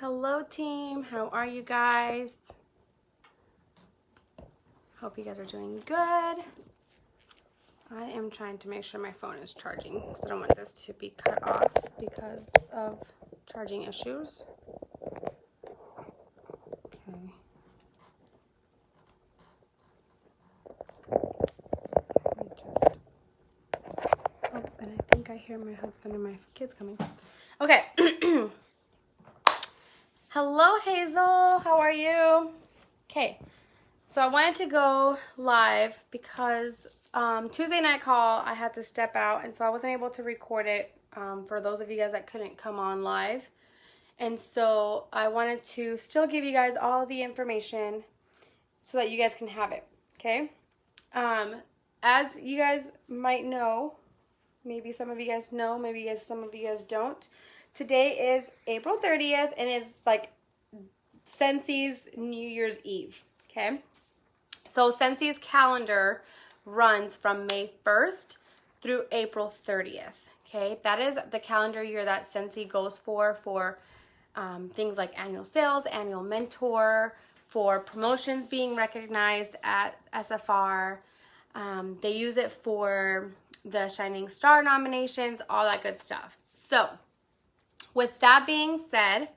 Hello team, how are you guys? Hope you guys are doing good. I am trying to make sure my phone is charging because I don't want this to be cut off because of charging issues. Okay. Let me just... Oh, and I think I hear my husband and my kids coming. Okay. Hello Hazel, how are you? Okay, so I wanted to go live because Tuesday night call I had to step out, and so I wasn't able to record it for those of you guys that couldn't come on live. And so I wanted to still give you guys all the information so that you guys can have it, okay? As you guys might know, maybe some of you guys know, maybe some of you guys don't. Today is April 30th, and it's like Scentsy's New Year's Eve, okay? So Scentsy's calendar runs from May 1st through April 30th, okay? That is the calendar year that Scentsy goes for things like annual sales, annual mentor, for promotions being recognized at SFR. They use it for the Shining Star nominations, all that good stuff. So, with that being said,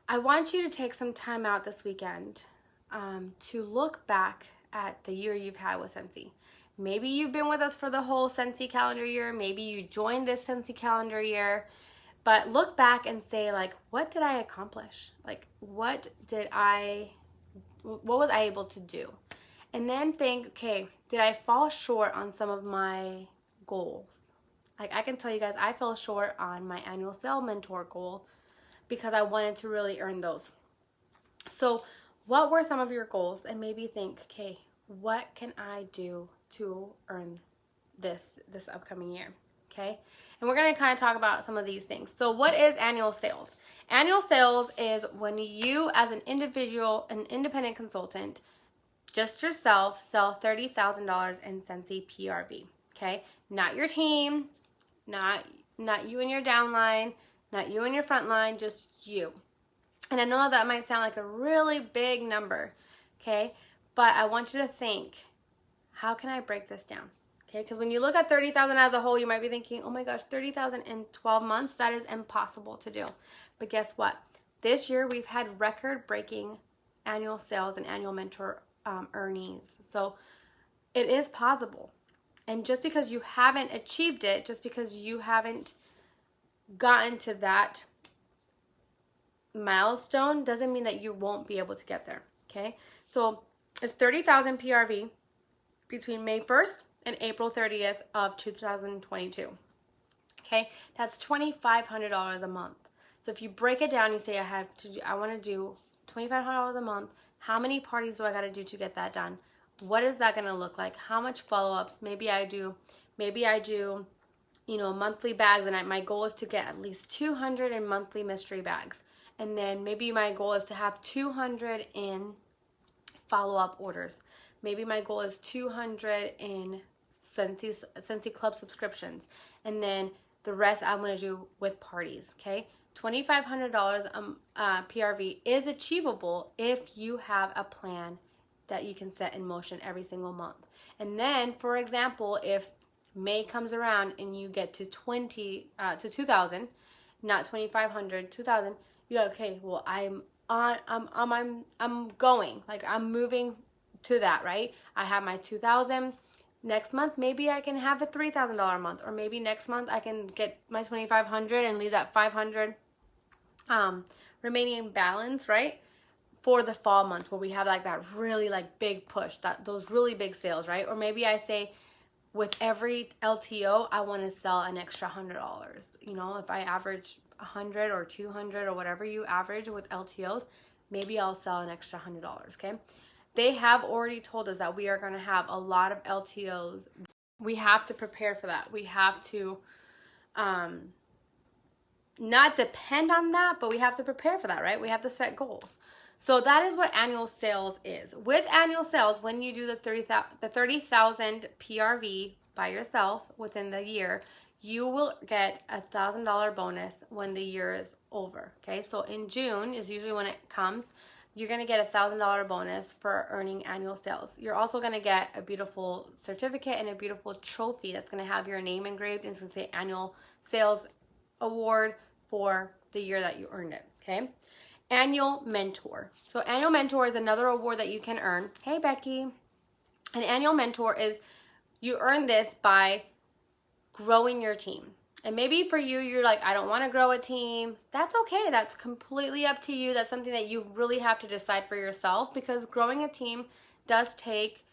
I want you to take some time out this weekend to look back at the year you've had with Scentsy. Maybe you've been with us for the whole Scentsy calendar year. Maybe you joined this Scentsy calendar year. But look back and say, like, what did I accomplish? Like, what was I able to do? And then think, okay, did I fall short on some of my goals? Like, I can tell you guys, I fell short on my annual sale mentor goal because I wanted to really earn those. So what were some of your goals? And maybe think, okay, what can I do to earn this upcoming year? Okay. And we're going to kind of talk about some of these things. So what is annual sales? Annual sales is when you, as an individual, an independent consultant, just yourself, sell $30,000 in Scentsy PRV. Okay. Not your team, not you and your downline, not you and your front line, just you. And I know that might sound like a really big number, okay? But I want you to think, how can I break this down? Okay, because when you look at 30,000 as a whole, you might be thinking, oh my gosh, 30,000 in 12 months, that is impossible to do. But guess what? This year, we've had record-breaking annual sales and annual mentor earnings. So it is possible. And just because you haven't achieved it, just because you haven't gotten to that milestone, doesn't mean that you won't be able to get there, okay? So it's 30,000 PRV between May 1st and April 30th of 2022, okay? That's $2,500 a month. So if you break it down, you say I want to do $2,500 a month. How many parties do I got to do to get that done? What is that going to look like? How much follow-ups? Maybe I do, you know, monthly bags, and my goal is to get at least 200 in monthly mystery bags. And then maybe my goal is to have 200 in follow-up orders. Maybe my goal is 200 in Scentsy Club subscriptions. And then the rest I'm going to do with parties, okay? $2,500 PRV is achievable if you have a plan that you can set in motion every single month. And then, for example, if May comes around and you get to 2,000, not 2,500, 2,000, you're like, okay, well, I'm going, like, I'm moving to that, right? I have my 2,000. Next month, maybe I can have a $3,000 a month, or maybe next month I can get my 2,500 and leave that 500 remaining balance, right? For the fall months where we have like that really like big push, those really big sales, right? Or maybe I say with every LTO, I want to sell an extra $100. You know, if I average 100 or 200 or whatever you average with LTOs, maybe I'll sell an extra $100, okay? They have already told us that we are going to have a lot of LTOs. We have to prepare for that. We have to not depend on that, but we have to prepare for that, right? We have to set goals. So that is what annual sales is. With annual sales, when you do the 30,000 PRV by yourself within the year, you will get a $1,000 bonus when the year is over. Okay, so in June is usually when it comes. You're going to get a $1,000 bonus for earning annual sales. You're also going to get a beautiful certificate and a beautiful trophy that's going to have your name engraved, and it's going to say Annual Sales Award for the year that you earned it. Okay, Annual Mentor. So Annual Mentor is another award that you can earn. Hey, Becky. An Annual Mentor is, you earn this by growing your team. And maybe for you, you're like, I don't want to grow a team. That's okay. That's completely up to you. That's something that you really have to decide for yourself, because growing a team does take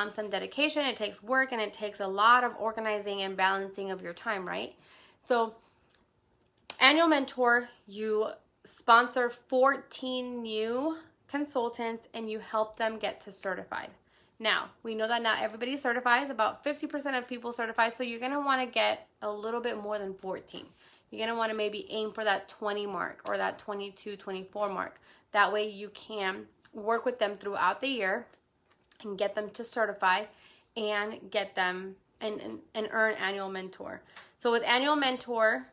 some dedication. It takes work, and it takes a lot of organizing and balancing of your time, right? So Annual Mentor, you sponsor 14 new consultants and you help them get to certified. Now, we know that not everybody certifies. About 50% of people certify, so you're going to want to get a little bit more than 14. You're going to want to maybe aim for that 20 mark or that 22, 24 mark. That way you can work with them throughout the year and get them to certify and get them and earn Annual Mentor. So with Annual Mentor,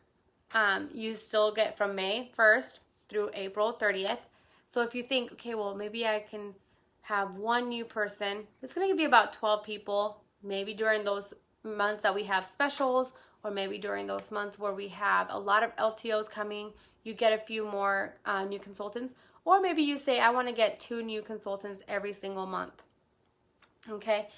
you still get from May 1st through April 30th. So if you think, okay, well, maybe I can have one new person, it's going to give you about 12 people, maybe during those months that we have specials, or maybe during those months where we have a lot of LTOs coming, you get a few more new consultants. Or maybe you say, I want to get 2 new consultants every single month. Okay?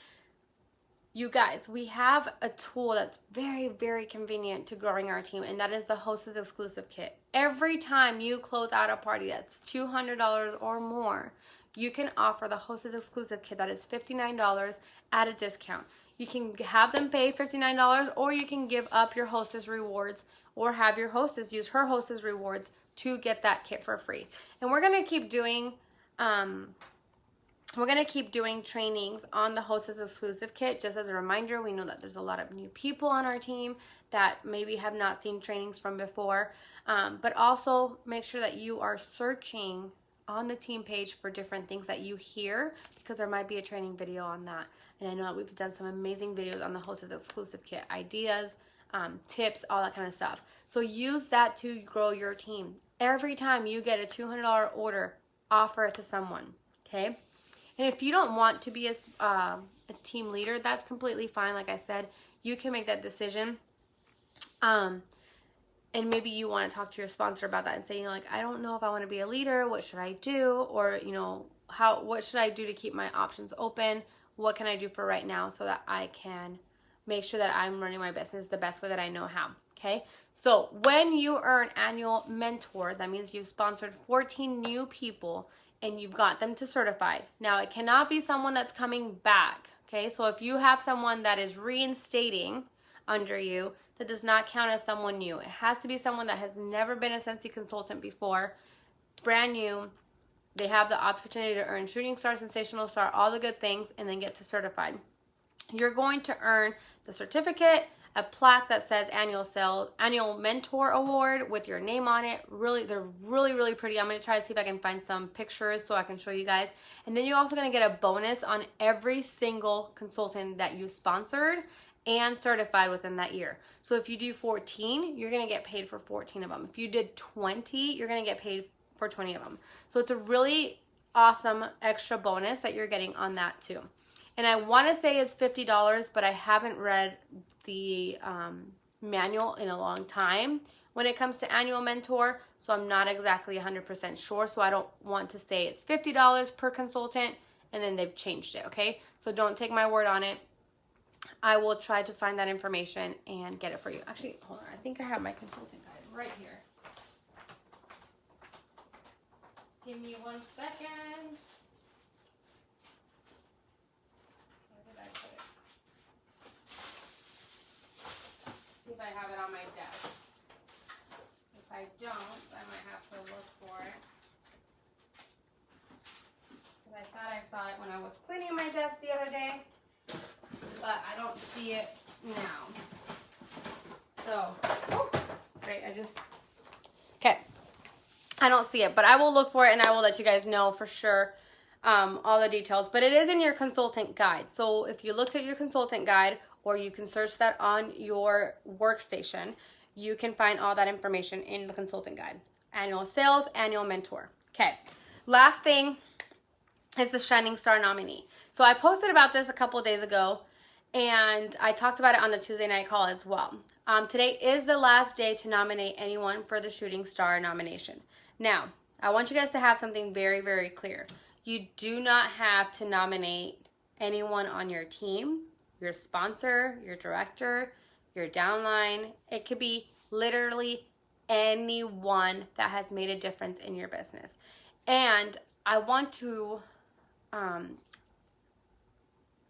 You guys, we have a tool that's very, very convenient to growing our team, and that is the Hostess Exclusive Kit. Every time you close out a party that's $200 or more, you can offer the Hostess Exclusive Kit that is $59 at a discount. You can have them pay $59, or you can give up your Hostess rewards, or have your hostess use her Hostess rewards to get that kit for free. And we're gonna keep doing trainings on the Hostess Exclusive Kit. Just as a reminder, we know that there's a lot of new people on our team that maybe have not seen trainings from before, but also make sure that you are searching on the team page for different things that you hear, because there might be a training video on that. And I know that we've done some amazing videos on the Hostess Exclusive Kit, ideas, tips, all that kind of stuff. So use that to grow your team. Every time you get a $200 order, offer it to someone, okay? And if you don't want to be a team leader, that's completely fine. Like I said, you can make that decision. And maybe you want to talk to your sponsor about that and say, you know, like, I don't know if I want to be a leader. What should I do? Or, you know, what should I do to keep my options open? What can I do for right now so that I can make sure that I'm running my business the best way that I know how? Okay. So when you earn Annual Mentor, that means you've sponsored 14 new people and you've got them to certified. Now, it cannot be someone that's coming back. Okay. So if you have someone that is reinstating under you, that does not count as someone new. It has to be someone that has never been a Scentsy consultant before, brand new. They have the opportunity to earn Shooting Star, Sensational Star, all the good things, and then get to certified. You're going to earn the certificate, a plaque that says Annual Mentor Award with your name on it. They're really pretty. I'm going to try to see if I can find some pictures so I can show you guys. And then you're also going to get a bonus on every single consultant that you sponsored and certified within that year. So if you do 14, you're going to get paid for 14 of them. If you did 20, you're going to get paid for 20 of them. So it's a really awesome extra bonus that you're getting on that too. And I want to say it's $50, but I haven't read the manual in a long time when it comes to Annual Mentor, so I'm not exactly 100% sure. So I don't want to say it's $50 per consultant and then they've changed it, okay? So don't take my word on it. I will try to find that information and get it for you. Actually, hold on. I think I have my consultant guide right here. Give me 1 second. Where did I put it? See if I have it on my desk. If I don't, I might have to look for it. Because I thought I saw it when I was cleaning my desk the other day, but I don't see it now. So, great, okay. I don't see it, but I will look for it and I will let you guys know for sure all the details. But it is in your consultant guide. So if you looked at your consultant guide, or you can search that on your workstation. You can find all that information in the consultant guide. Annual sales, annual mentor. Okay, last thing is the Shining Star nominee. So I posted about this a couple of days ago, and I talked about it on the Tuesday night call as well. Today is the last day to nominate anyone for the Shooting Star nomination. Now, I want you guys to have something very, very clear. You do not have to nominate anyone on your team, your sponsor, your director, your downline. It could be literally anyone that has made a difference in your business. And I want to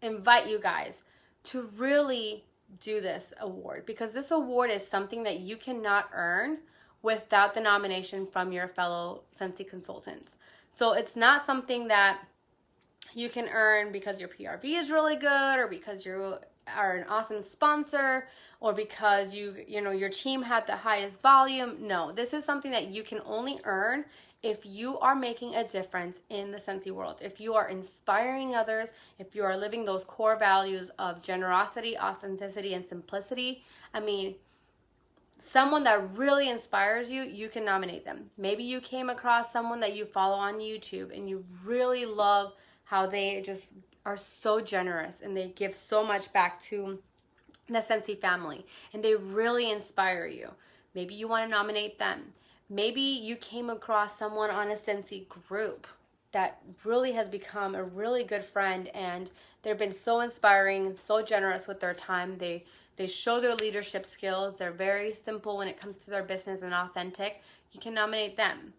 invite you guys to really do this award, because this award is something that you cannot earn without the nomination from your fellow Scentsy consultants. So it's not something that you can earn because your PRV is really good, or because you are an awesome sponsor, or because you know your team had the highest volume. No, this is something that you can only earn if you are making a difference in the Scentsy world, if you are inspiring others, if you are living those core values of generosity, authenticity, and simplicity. I mean, someone that really inspires you, you can nominate them. Maybe you came across someone that you follow on YouTube and you really love how they just are so generous and they give so much back to the Scentsy family, and they really inspire you. Maybe you want to nominate them. Maybe you came across someone on a Scentsy group that really has become a really good friend, and they've been so inspiring and so generous with their time. They show their leadership skills. They're very simple when it comes to their business and authentic. You can nominate them.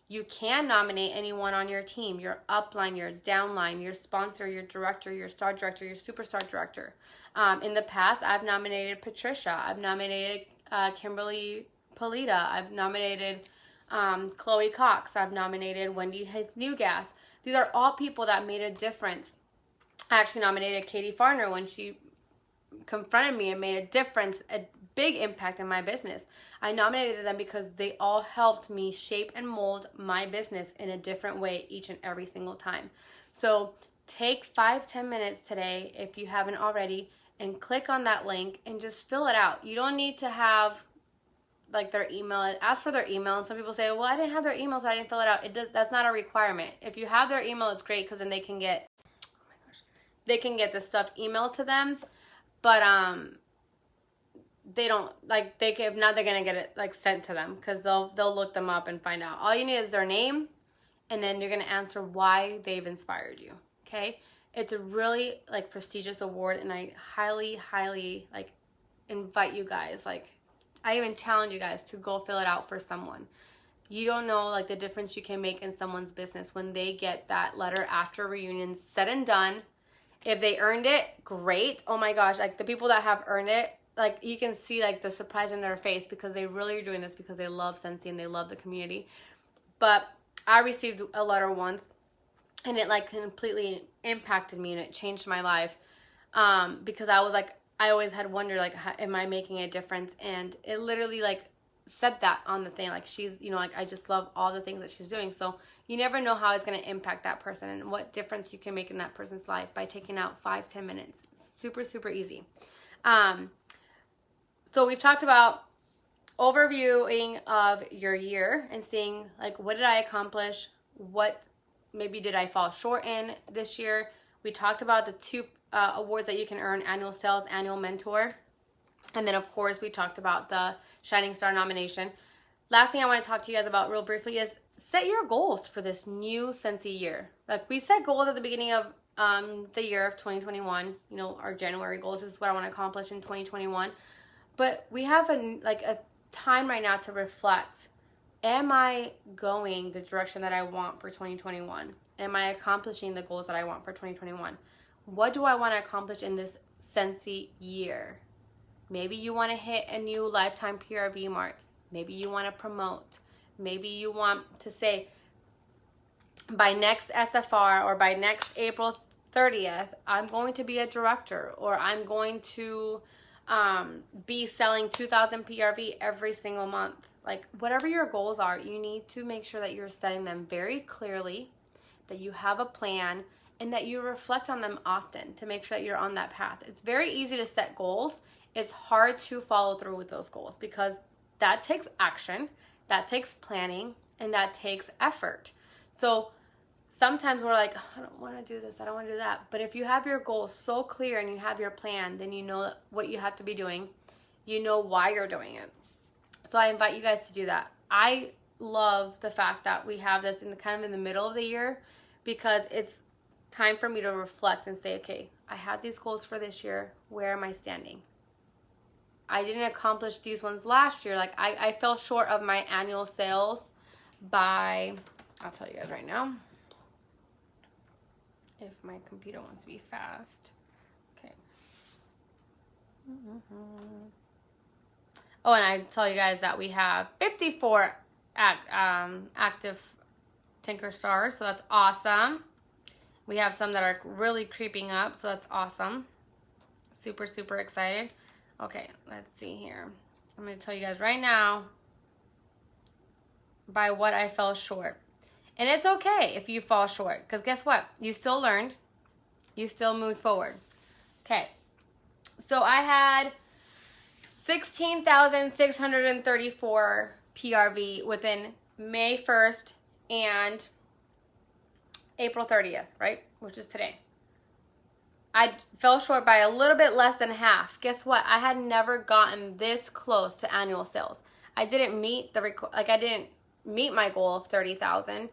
You can nominate anyone on your team, your upline, your downline, your sponsor, your director, your star director, your superstar director. In the past, I've nominated Patricia. I've nominated Kimberly Polita. I've nominated Chloe Cox. I've nominated Wendy Newgas. These are all people that made a difference. I actually nominated Katie Farner when she confronted me and made a difference, a big impact in my business. I nominated them because they all helped me shape and mold my business in a different way each and every single time. So take 5-10 minutes today, if you haven't already, and click on that link and just fill it out. You don't need to have like their email. Ask for their email, and some people say, well, I didn't have their email, so I didn't fill it out. That's not a requirement. If you have their email, it's great, because then they can get the stuff emailed to them. But they don't, like, if not, they're gonna get it like sent to them, because they'll look them up and find out. All you need is their name, and then you're gonna answer why they've inspired you. Okay, it's a really like prestigious award, and I highly like invite you guys, like, I even challenge you guys to go fill it out for someone. You don't know like the difference you can make in someone's business when they get that letter after reunion said and done. If they earned it, great. Oh my gosh, like the people that have earned it, like you can see like the surprise in their face, because they really are doing this because they love Scentsy and they love the community. But I received a letter once, and it like completely impacted me, and it changed my life, because I was like, I always had wondered, like, how, am I making a difference? And it literally, like, said that on the thing. Like, she's, you know, like, I just love all the things that she's doing. So you never know how it's going to impact that person and what difference you can make in that person's life by taking out 5-10 minutes. Super, super easy. So we've talked about overviewing of your year and seeing, like, what did I accomplish? What maybe did I fall short in this year? We talked about the 2 awards that you can earn: annual sales, annual mentor. And then, of course, we talked about the Shining Star nomination. Last thing I want to talk to you guys about real briefly is set your goals for this new Scentsy year. Like, we set goals at the beginning of the year of 2021. You know, our January goals is what I want to accomplish in 2021. But we have a time right now to reflect. Am I going the direction that I want for 2021? Am I accomplishing the goals that I want for 2021? What do I want to accomplish in this Scentsy year? Maybe you want to hit a new lifetime PRV mark. Maybe you want to promote. Maybe you want to say, by next SFR or by next April 30th, I'm going to be a director, or I'm going to be selling 2,000 PRV every single month. Like, whatever your goals are, you need to make sure that you're setting them very clearly, that you have a plan, and that you reflect on them often to make sure that you're on that path. It's very easy to set goals. It's hard to follow through with those goals because that takes action, that takes planning, and that takes effort. So sometimes we're like, oh, I don't want to do this, I don't want to do that. But if you have your goals so clear and you have your plan, then you know what you have to be doing. You know why you're doing it. So I invite you guys to do that. I love the fact that we have this in the middle of the year, because it's time for me to reflect and say, okay, I had these goals for this year. Where am I standing? I didn't accomplish these ones last year. Like I fell short of my annual sales by, I'll tell you guys right now, if my computer wants to be fast. Okay. Oh, and I tell you guys that we have 54 active Tinker Stars, so that's awesome. We have some that are really creeping up, so that's awesome. Super, super excited. Okay, let's see here. I'm going to tell you guys right now by what I fell short. And it's okay if you fall short, because guess what? You still learned. You still moved forward. Okay, so I had 16,634 PRV within May 1st and April 30th, right? Which is today. I fell short by a little bit less than half. Guess what? I had never gotten this close to annual sales. I didn't meet I didn't meet my goal of 30,000,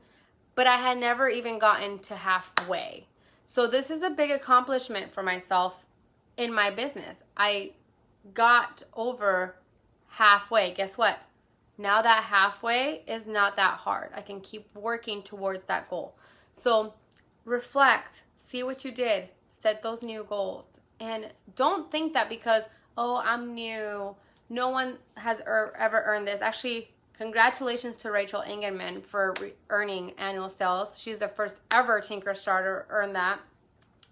but I had never even gotten to halfway. So this is a big accomplishment for myself in my business. I got over halfway. Guess what? Now that halfway is not that hard. I can keep working towards that goal. So reflect, see what you did, set those new goals. And don't think that because, oh, I'm new, no one has ever earned this. Actually, congratulations to Rachel Engelman for earning annual sales. She's the first ever Tinker Star to earn that.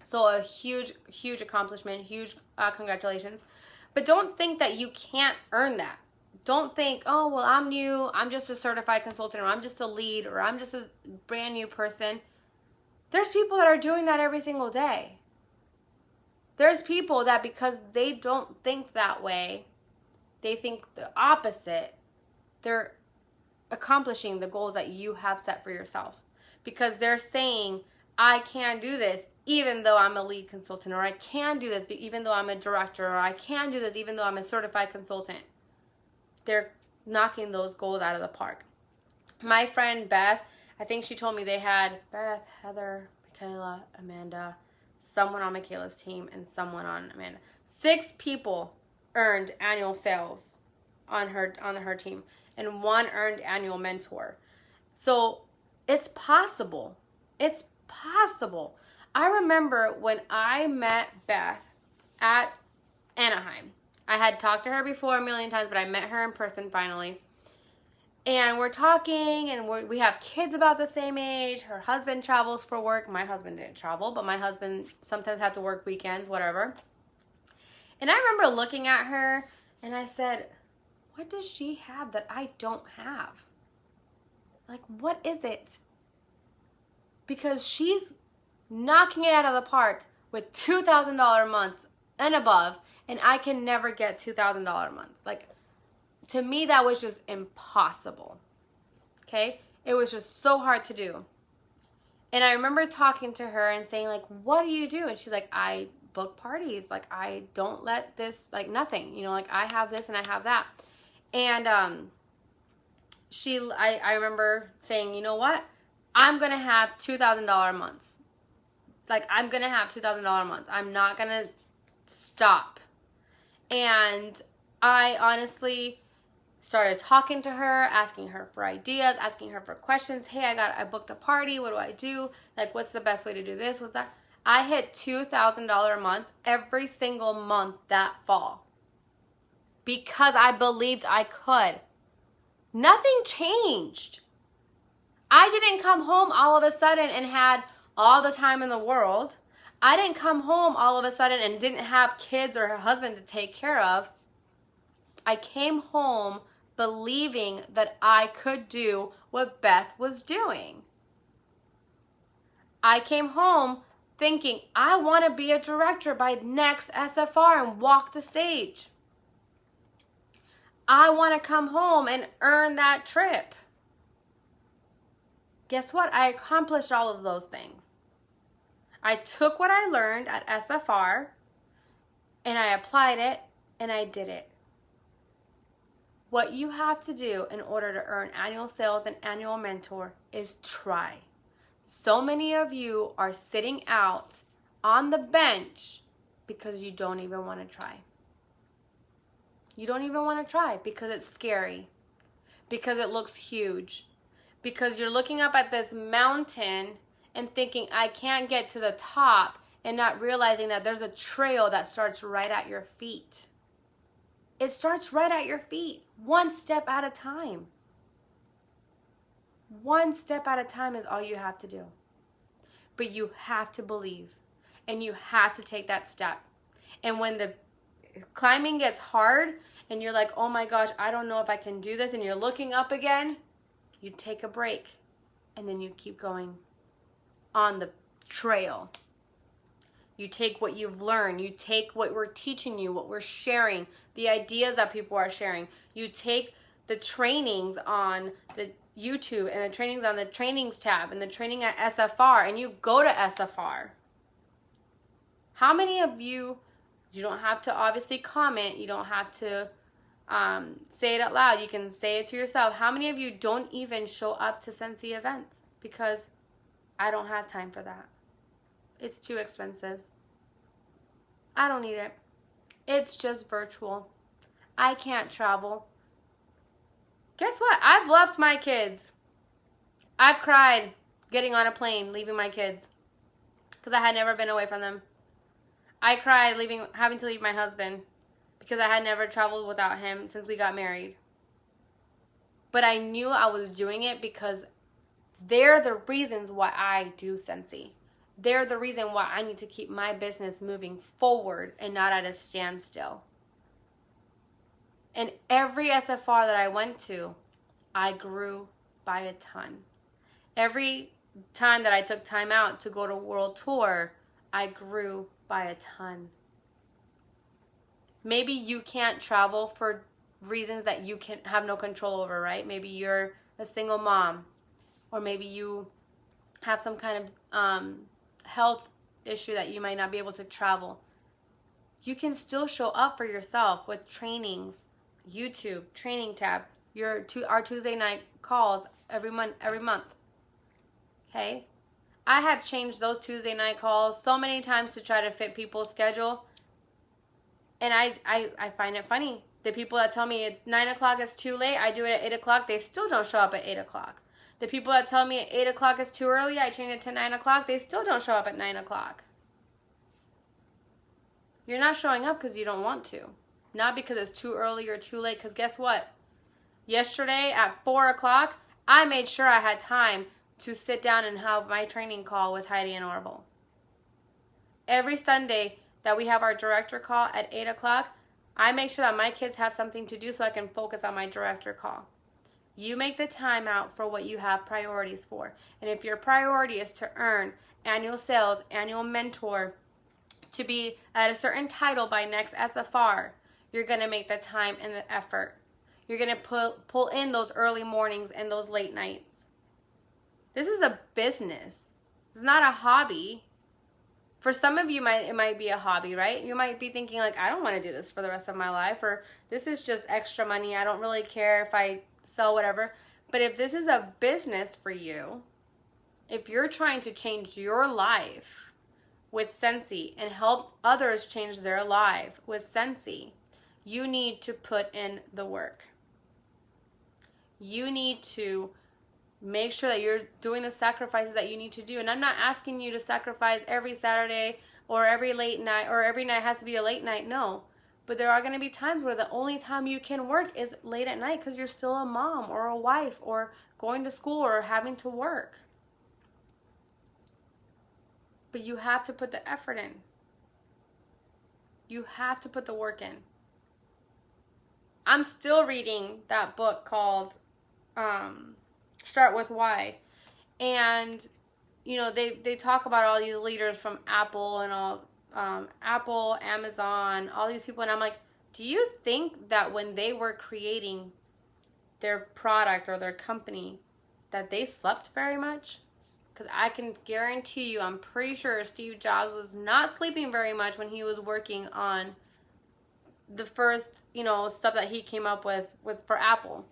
So a huge, huge accomplishment, huge congratulations. But don't think that you can't earn that. Don't think, oh, well, I'm new, I'm just a certified consultant, or I'm just a lead, or I'm just a brand new person. There's people that are doing that every single day. There's people that because they don't think that way, they think the opposite, they're accomplishing the goals that you have set for yourself. Because they're saying, I can do this even though I'm a lead consultant, or I can do this even though I'm a director, or I can do this even though I'm a certified consultant. They're knocking those goals out of the park. My friend Beth, I think she told me they had Beth, Heather, Michaela, Amanda, someone on Michaela's team, and someone on Amanda. 6 people earned annual sales on her team, and 1 earned annual mentor. So it's possible. It's possible. I remember when I met Beth at Anaheim. I had talked to her before a million times, but I met her in person finally. And we're talking, and we have kids about the same age. Her husband travels for work. My husband didn't travel, but my husband sometimes had to work weekends, whatever. And I remember looking at her, and I said, what does she have that I don't have? Like, what is it? Because she's knocking it out of the park with $2,000 months and above, and I can never get $2,000 months. Like, to me, that was just impossible. Okay? It was just so hard to do. And I remember talking to her and saying, like, what do you do? And she's like, I book parties. Like, I don't let this, like, nothing. You know, like, I have this and I have that. And I remember saying, you know what? I'm going to have $2,000 months. Like, I'm going to have $2,000 months. I'm not going to stop. And I honestly started talking to her, asking her for ideas, asking her for questions. Hey, I booked a party. What do I do? Like, what's the best way to do this? What's that? I hit $2,000 months every single month that fall because I believed I could. Nothing changed. I didn't come home all of a sudden and had all the time in the world. I didn't come home all of a sudden and didn't have kids or a husband to take care of. I came home believing that I could do what Beth was doing. I came home thinking, I want to be a director by next SFR and walk the stage. I want to come home and earn that trip. Guess what? I accomplished all of those things. I took what I learned at SFR and I applied it and I did it. What you have to do in order to earn annual sales and annual mentor is try. So many of you are sitting out on the bench because you don't even want to try. You don't even want to try because it's scary, because it looks huge, because you're looking up at this mountain and thinking, I can't get to the top, and not realizing that there's a trail that starts right at your feet. It starts right at your feet, one step at a time. One step at a time is all you have to do. But you have to believe, and you have to take that step. And when the climbing gets hard and you're like, oh my gosh, I don't know if I can do this, and you're looking up again, you take a break and then you keep going on the trail. You take what you've learned. You take what we're teaching you, what we're sharing, the ideas that people are sharing. You take the trainings on the YouTube and the trainings on the trainings tab and the training at SFR, and you go to SFR. How many of you don't have to obviously comment, you don't have to say it out loud, you can say it to yourself. How many of you don't even show up to Scentsy events? Because I don't have time for that. It's too expensive. I don't need it. It's just virtual. I can't travel. Guess what? I've left my kids. I've cried getting on a plane, leaving my kids, because I had never been away from them. I cried having to leave my husband because I had never traveled without him since we got married. But I knew I was doing it because they're the reasons why I do Scentsy. They're the reason why I need to keep my business moving forward and not at a standstill. And every SFR that I went to, I grew by a ton. Every time that I took time out to go to World Tour, I grew by a ton. Maybe you can't travel for reasons that you can have no control over, right? Maybe you're a single mom, or maybe you have some kind of health issue that you might not be able to travel. You can still show up for yourself with trainings, YouTube, training tab, our Tuesday night calls every month. Okay? I have changed those Tuesday night calls so many times to try to fit people's schedule. And I find it funny. The people that tell me it's 9 o'clock is too late, I do it at 8 o'clock, they still don't show up at 8 o'clock. The people that tell me 8 o'clock is too early, I change it to 9 o'clock, they still don't show up at 9 o'clock. You're not showing up because you don't want to. Not because it's too early or too late, because guess what? Yesterday at 4 o'clock, I made sure I had time to sit down and have my training call with Heidi and Orville. Every Sunday that we have our director call at 8 o'clock, I make sure that my kids have something to do so I can focus on my director call. You make the time out for what you have priorities for. And if your priority is to earn annual sales, annual mentor, to be at a certain title by next SFR, you're going to make the time and the effort. You're going to pull in those early mornings and those late nights. This is a business. It's not a hobby. For some of you, it might be a hobby, right? You might be thinking like, I don't want to do this for the rest of my life, or this is just extra money. I don't really care if I sell whatever. But if this is a business for you, if you're trying to change your life with Scentsy and help others change their life with Scentsy, you need to put in the work. You need to make sure that you're doing the sacrifices that you need to do. And I'm not asking you to sacrifice every Saturday or every late night, or every night has to be a late night. No. But there are going to be times where the only time you can work is late at night because you're still a mom or a wife or going to school or having to work. But you have to put the effort in. You have to put the work in. I'm still reading that book called Start With Why. And you know, they talk about all these leaders from Apple and all, Apple, Amazon, all these people. And I'm like, do you think that when they were creating their product or their company, that they slept very much? Because I can guarantee you, I'm pretty sure Steve Jobs was not sleeping very much when he was working on the first, you know, stuff that he came up with for Apple.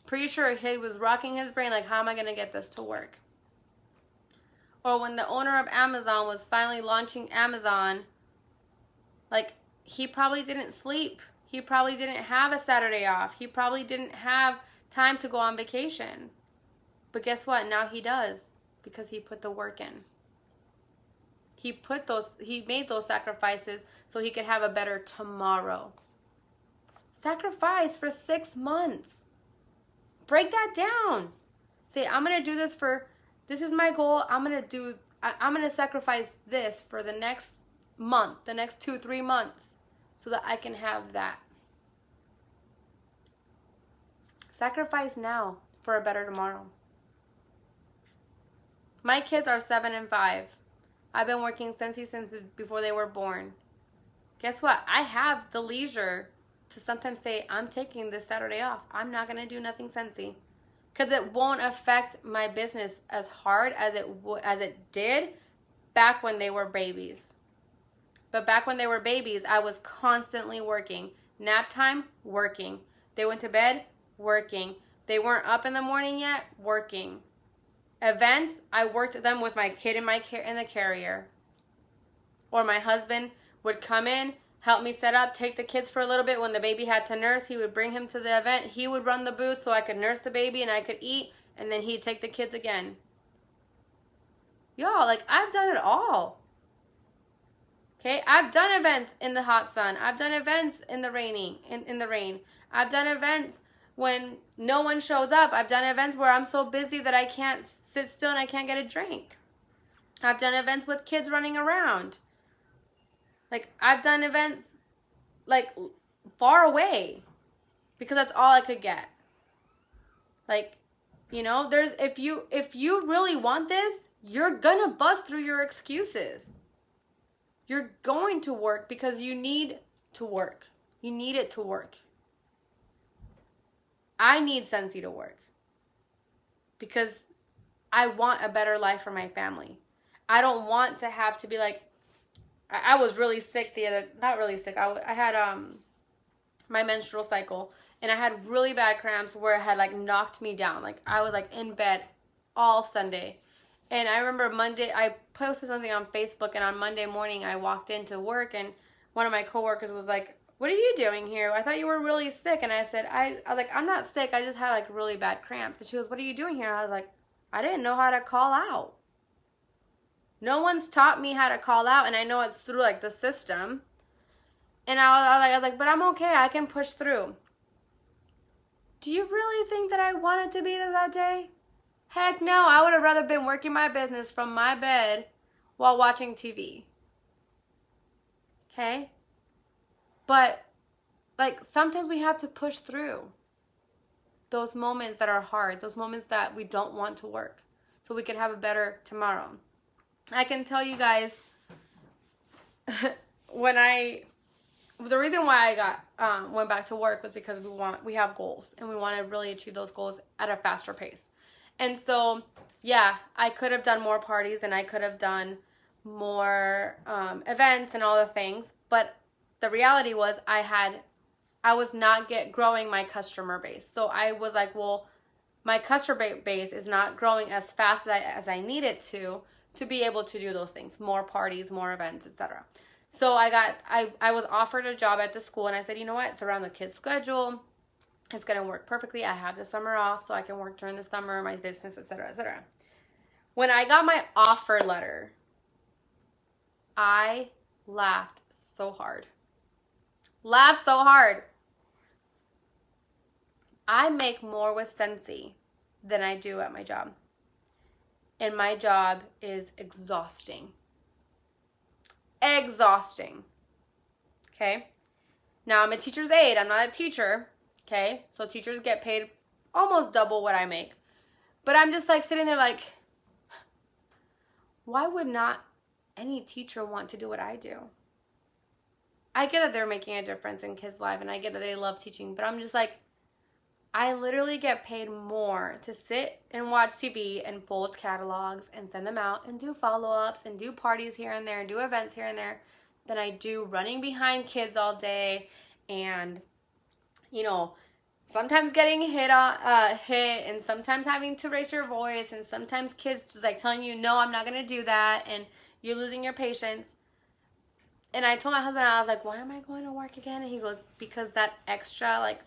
Pretty sure he was rocking his brain like, how am I going to get this to work? Or when the owner of Amazon was finally launching Amazon, like, he probably didn't sleep. He probably didn't have a Saturday off. He probably didn't have time to go on vacation. But guess what? Now he does, because he put the work in. He made those sacrifices so he could have a better tomorrow. Sacrifice for 6 months. Break that down. Say, I'm going to do this this is my goal. I'm going to sacrifice this for the next month, the next 2-3 months, so that I can have that. Sacrifice now for a better tomorrow. My kids are 7 and 5. I've been working Scentsy since before they were born. Guess what? I have the leisure to sometimes say, I'm taking this Saturday off. I'm not going to do nothing Scentsy. Because it won't affect my business as hard as it did back when they were babies. But back when they were babies, I was constantly working. Nap time, working. They went to bed, working. They weren't up in the morning yet, working. Events, I worked them with my kid in the carrier. Or my husband would come in, help me set up, take the kids for a little bit. When the baby had to nurse, he would bring him to the event. He would run the booth so I could nurse the baby and I could eat. And then he'd take the kids again. Y'all, like, I've done it all. Okay, I've done events in the hot sun. I've done events in the rain. I've done events when no one shows up. I've done events where I'm so busy that I can't sit still and I can't get a drink. I've done events with kids running around. Like, I've done events, like, far away, because that's all I could get. Like, you know, if you really want this, you're gonna bust through your excuses. You're going to work because you need to work. You need it to work. I need Scentsy to work because I want a better life for my family. I don't want to have to be like, I was really sick not really sick. I had my menstrual cycle, and I had really bad cramps where it had like knocked me down. Like, I was like in bed all Sunday. And I remember Monday, I posted something on Facebook, and on Monday morning I walked into work, and one of my coworkers was like, what are you doing here? I thought you were really sick. And I said, I was like, I'm not sick. I just had like really bad cramps. And she goes, what are you doing here? I was like, I didn't know how to call out. No one's taught me how to call out, and I know it's through like the system. And I was like, but I'm okay. I can push through. Do you really think that I wanted to be there that day? Heck no. I would have rather been working my business from my bed while watching TV. Okay? But, like, sometimes we have to push through those moments that are hard, those moments that we don't want to work, so we can have a better tomorrow. I can tell you guys, the reason why I went back to work was because we have goals, and we want to really achieve those goals at a faster pace. And so, yeah, I could have done more parties, and I could have done more events and all the things, but the reality was I was not growing my customer base. So I was like, well, my customer base is not growing as fast as I need it to be able to do those things, more parties, more events, etc. So I was offered a job at the school, and I said, you know what, it's around the kids' schedule. It's going to work perfectly. I have the summer off, so I can work during the summer, my business, etc., etc. When I got my offer letter, I laughed so hard. I make more with Scentsy than I do at my job. And my job is exhausting. Okay? Now, I'm a teacher's aide. I'm not a teacher. Okay? So teachers get paid almost double what I make. But I'm just like sitting there like, why would not any teacher want to do what I do? I get that they're making a difference in kids' lives, and I get that they love teaching, but I'm just like, I literally get paid more to sit and watch TV and fold catalogs and send them out and do follow-ups and do parties here and there and do events here and there than I do running behind kids all day and, you know, sometimes getting hit and sometimes having to raise your voice and sometimes kids just like telling you, no, I'm not going to do that, and you're losing your patience. And I told my husband, I was like, why am I going to work again? And he goes, because that extra like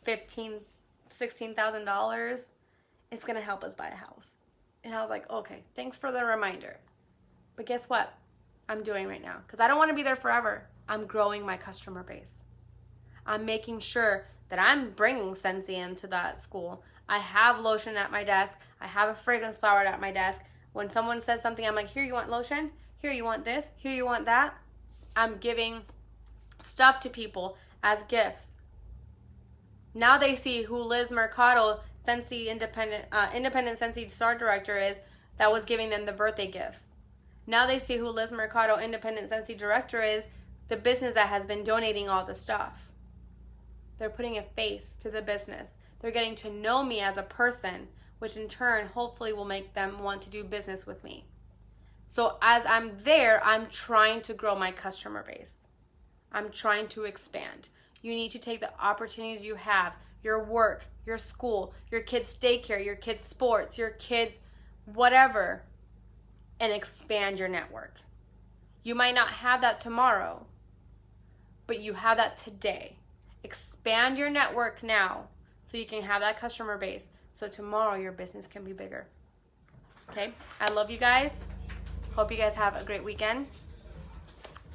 $16,000 is going to help us buy a house. And I was like, okay, thanks for the reminder. But guess what I'm doing right now? Because I don't want to be there forever. I'm growing my customer base. I'm making sure that I'm bringing Scentsy into that school. I have lotion at my desk. I have a fragrance flower at my desk. When someone says something, I'm like, here, you want lotion? Here, you want this? Here, you want that? I'm giving stuff to people as gifts. Now they see who Liz Mercado, Scentsy independent Scentsy store director is, that was giving them the birthday gifts. Now they see who Liz Mercado, independent Scentsy director is, the business that has been donating all the stuff. They're putting a face to the business. They're getting to know me as a person, which in turn hopefully will make them want to do business with me. So as I'm there, I'm trying to grow my customer base. I'm trying to expand. You need to take the opportunities you have, your work, your school, your kids' daycare, your kids' sports, your kids' whatever, and expand your network. You might not have that tomorrow, but you have that today. Expand your network now so you can have that customer base so tomorrow your business can be bigger. Okay? I love you guys. Hope you guys have a great weekend.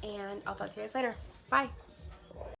And I'll talk to you guys later. Bye.